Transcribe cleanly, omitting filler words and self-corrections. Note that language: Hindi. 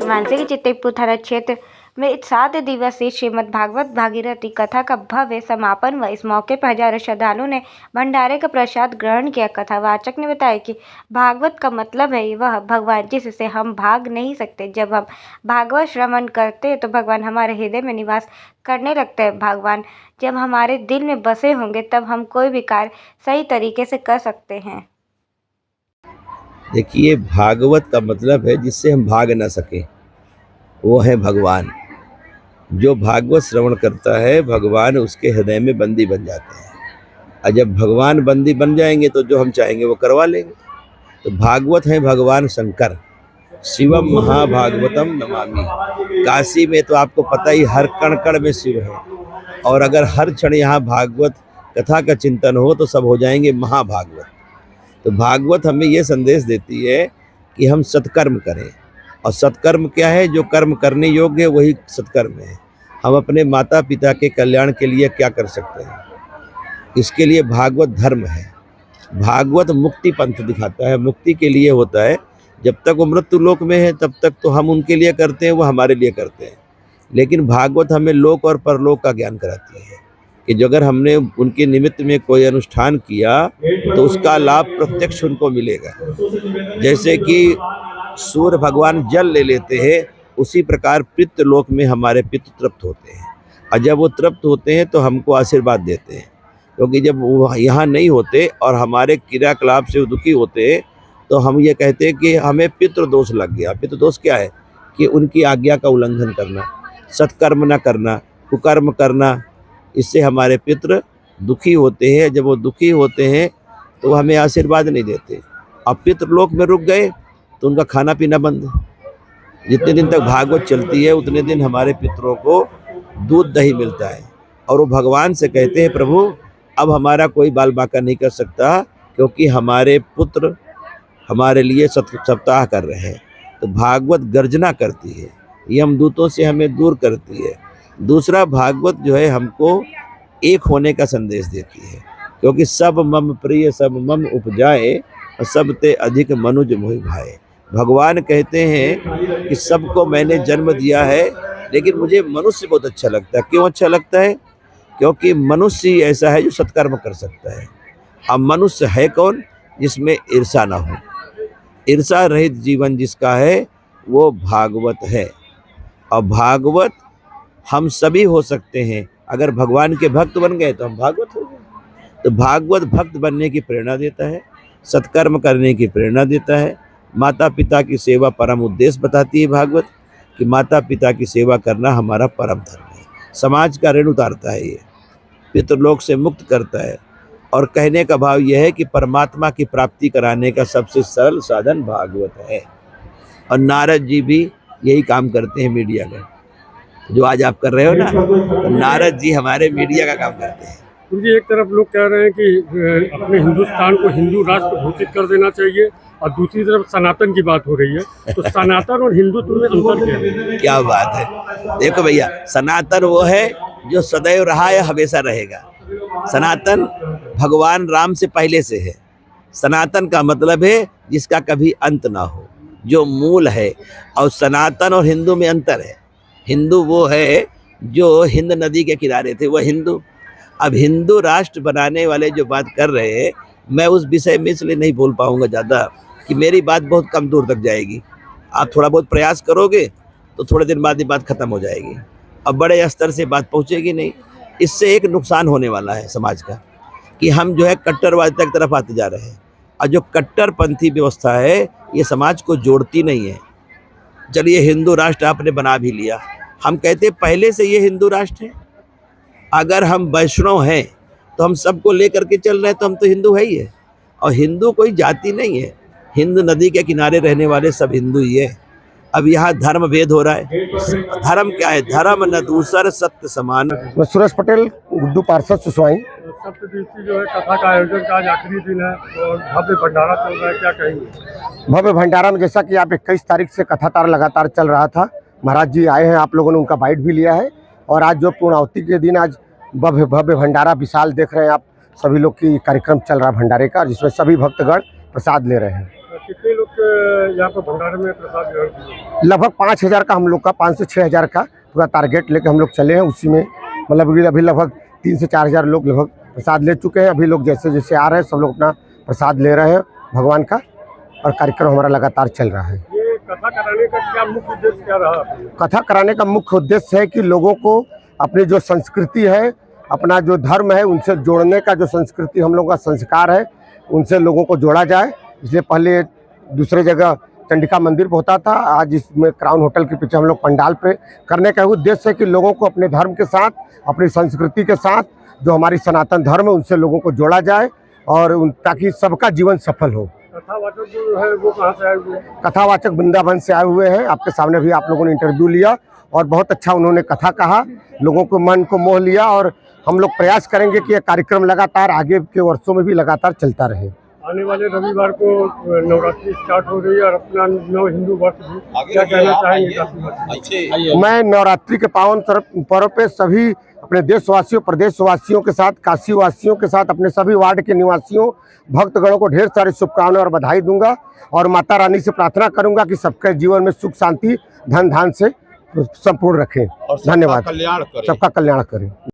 मानसी के चित्तपुर थाना क्षेत्र में 7 दिवसीय श्रीमद् भागवत भागीरथी कथा का भव्य समापन हुआ। इस मौके पर हजारों श्रद्धालुओं ने भंडारे का प्रसाद ग्रहण किया। कथावाचक ने बताया कि भागवत का मतलब है वह भगवान जिससे हम भाग नहीं सकते। जब हम भागवत श्रवण करते हैं तो भगवान हमारे हृदय में निवास करने लगते हैं। भगवान जब हमारे दिल में बसे होंगे तब हम कोई भी कार्य सही तरीके से कर सकते हैं। देखिए, भागवत का मतलब है जिससे हम भाग ना सके, वो है भगवान। जो भागवत श्रवण करता है भगवान उसके हृदय में बंदी बन जाते हैं, और जब भगवान बंदी बन जाएंगे तो जो हम चाहेंगे वो करवा लेंगे। तो भागवत है भगवान शंकर, शिवम महाभागवतम नमामि। काशी में तो आपको पता ही हर कण कण में शिव है, और अगर हर क्षण यहाँ भागवत कथा का चिंतन हो तो सब हो जाएंगे महाभागवत। तो भागवत हमें ये संदेश देती है कि हम सत्कर्म करें, और सत्कर्म क्या है? जो कर्म करने योग्य है वही सत्कर्म है। हम अपने माता पिता के कल्याण के लिए क्या कर सकते हैं, इसके लिए भागवत धर्म है। भागवत मुक्ति पंथ दिखाता है, मुक्ति के लिए होता है। जब तक वो मृत्यु लोक में है तब तक तो हम उनके लिए करते हैं, वो हमारे लिए करते हैं। लेकिन भागवत हमें लोक और परलोक का ज्ञान कराती है कि जो अगर हमने उनके निमित्त में कोई अनुष्ठान किया तो उसका लाभ प्रत्यक्ष उनको मिलेगा। जैसे कि सूर्य भगवान जल ले लेते हैं, उसी प्रकार पितृलोक में हमारे पितृ तृप्त होते हैं, और जब वो तृप्त होते हैं तो हमको आशीर्वाद देते हैं। क्योंकि जब वो यहाँ नहीं होते और हमारे क्रियाकलाप से दुखी होते हैं तो हम ये कहते हैं कि हमें पितृदोष लग गया। पितृदोष क्या है? कि उनकी आज्ञा का उल्लंघन करना, सत्कर्म न करना, कुकर्म करना। इससे हमारे पितृ दुखी होते हैं। जब वो दुखी होते हैं तो हमें आशीर्वाद नहीं देते। अब पितृलोक में रुक गए तो उनका खाना पीना बंद। जितने दिन तक भागवत चलती है उतने दिन हमारे पितरों को दूध दही मिलता है, और वो भगवान से कहते हैं प्रभु अब हमारा कोई बाल बाका नहीं कर सकता, क्योंकि हमारे पुत्र हमारे लिए सप्ताह कर रहे हैं। तो भागवत गर्जना करती है, यमदूतों से हमें दूर करती है। दूसरा, भागवत जो है हमको एक होने का संदेश देती है, क्योंकि सब मम प्रिय सब मम उपजाए, और सब ते अधिक मनुज मोहि भाए। भगवान कहते हैं कि सबको मैंने जन्म दिया है, लेकिन मुझे मनुष्य बहुत अच्छा लगता है। क्यों अच्छा लगता है? क्योंकि मनुष्य ही ऐसा है जो सत्कर्म कर सकता है। अब मनुष्य है कौन? जिसमें ईर्षा ना हो। ईर्षा रहित जीवन जिसका है वो भागवत है। और भागवत हम सभी हो सकते हैं। अगर भगवान के भक्त बन गए तो हम भागवत हो गए। तो भागवत भक्त बनने की प्रेरणा देता है, सत्कर्म करने की प्रेरणा देता है। माता पिता की सेवा परम उद्देश्य बताती है भागवत, कि माता पिता की सेवा करना हमारा परम धर्म है। समाज का ऋण उतारता है, ये पितृलोक से मुक्त करता है। और कहने का भाव यह है कि परमात्मा की प्राप्ति कराने का सबसे सरल साधन भागवत है। और नारद जी भी यही काम करते हैं मीडिया का, जो आज आप कर रहे हो ना, तो नारद जी हमारे मीडिया का काम करते हैं। क्योंकि एक तरफ लोग कह रहे हैं कि अपने हिंदुस्तान को हिंदू राष्ट्र घोषित कर देना चाहिए, और दूसरी तरफ सनातन की बात हो रही है। तो सनातन और हिंदुत्व में अंतर क्या है? क्या बात है! देखो भैया, सनातन वो है जो सदैव रहा है, हमेशा रहेगा। सनातन भगवान राम से पहले से है। सनातन का मतलब है जिसका कभी अंत ना हो, जो मूल है। और सनातन और हिंदू में अंतर है। हिंदू वो है जो हिंद नदी के किनारे थे, वह हिंदू। अब हिंदू राष्ट्र बनाने वाले जो बात कर रहे हैं, मैं उस विषय में इसलिए नहीं बोल पाऊंगा ज़्यादा, कि मेरी बात बहुत कम दूर तक जाएगी। आप थोड़ा बहुत प्रयास करोगे तो थोड़े दिन बाद ये बात खत्म हो जाएगी, अब बड़े स्तर से बात पहुंचेगी नहीं। इससे एक नुकसान होने वाला है समाज का, कि हम जो है कट्टरवादिता की तरफ आते जा रहे हैं। और जो कट्टरपंथी व्यवस्था है ये समाज को जोड़ती नहीं है। चलिए, हिंदू राष्ट्र आपने बना भी लिया, हम कहते हैं पहले से ये हिंदू राष्ट्र है। अगर हम वैष्णव हैं तो हम सबको लेकर के चल रहे हैं, तो हम तो हिंदू है ही है। और हिंदू कोई जाति नहीं है, हिंद नदी के किनारे रहने वाले सब हिंदू ही है। अब यहाँ धर्म भेद हो रहा है। धर्म क्या है? धर्म न दूसर सत्य समान। मैं सुरेश पटेल, गुड्डू पार्षद सुसवाई। सप्तदिवसीय जो है कथा का आयोजन का आज आखिरी दिन है और भव्य भंडारा चल रहा है, क्या कहेंगे? भव्य भंडारा में जैसा कि आप 21 तारीख से कथातार लगातार चल रहा था, महाराज जी आए हैं, आप लोगों ने उनका बाइट भी लिया है। और आज जो पूर्णाहुति के दिन आज भव्य भंडारा विशाल देख रहे हैं आप, सभी लोग की कार्यक्रम चल रहा है भंडारे का, जिसमें सभी भक्तगण प्रसाद ले रहे हैं। कितने लोग यहाँ पर भंडारे में प्रसाद ग्रहण किया? लगभग 5,000 का हम लोग का 5 से 6,000 का पूरा टारगेट लेके हम लोग चले हैं। उसी में मतलब अभी लगभग 3 से 4,000 लोग लगभग प्रसाद ले चुके हैं। अभी लोग जैसे जैसे आ रहे हैं सब लोग अपना प्रसाद ले रहे हैं भगवान का, और कार्यक्रम हमारा लगातार चल रहा है। ये कथा कराने का क्या मुख्य उद्देश्य क्या रहा? कथा कराने का मुख्य उद्देश्य है कि लोगों को अपनी जो संस्कृति है, अपना जो धर्म है, उनसे जोड़ने का जो संस्कृति हम लोगों का संस्कार है, उनसे लोगों को जोड़ा जाए। इसलिए पहले दूसरे जगह चंडिका मंदिर पे होता था, आज इसमें क्राउन होटल के पीछे हम लोग पंडाल पे करने का उद्देश्य है कि लोगों को अपने धर्म के साथ, अपनी संस्कृति के साथ, जो हमारी सनातन धर्म है, उनसे लोगों को जोड़ा जाए और ताकि सबका जीवन सफल हो। कथावाचक जो है वो कहाँ से आए हुए हैं? कथावाचक वृंदावन से आए हुए हैं। आपके सामने भी आप लोगों ने इंटरव्यू लिया और बहुत अच्छा उन्होंने कथा कहा, लोगों को मन को मोह लिया। और हम लोग प्रयास करेंगे कि यह कार्यक्रम लगातार आगे के वर्षों में भी लगातार चलता रहे। आने वाले रविवार को नवरात्रि स्टार्ट हो रही है और अपना नव हिंदू वर्ष भी, क्या कहना चाहेंगे काशीवासी? मैं नवरात्रि के पावन पर्व पे सभी अपने देशवासियों, प्रदेशवासियों के साथ, काशी वासियों के साथ, अपने सभी वार्ड के निवासियों, भक्तगणों को ढेर सारी शुभकामनाएं और बधाई दूंगा और माता रानी से प्रार्थना करूंगा कि सबके जीवन में सुख शांति धन धान से संपूर्ण रखें। धन्यवाद। कल्याण करें। सबका कल्याण करें।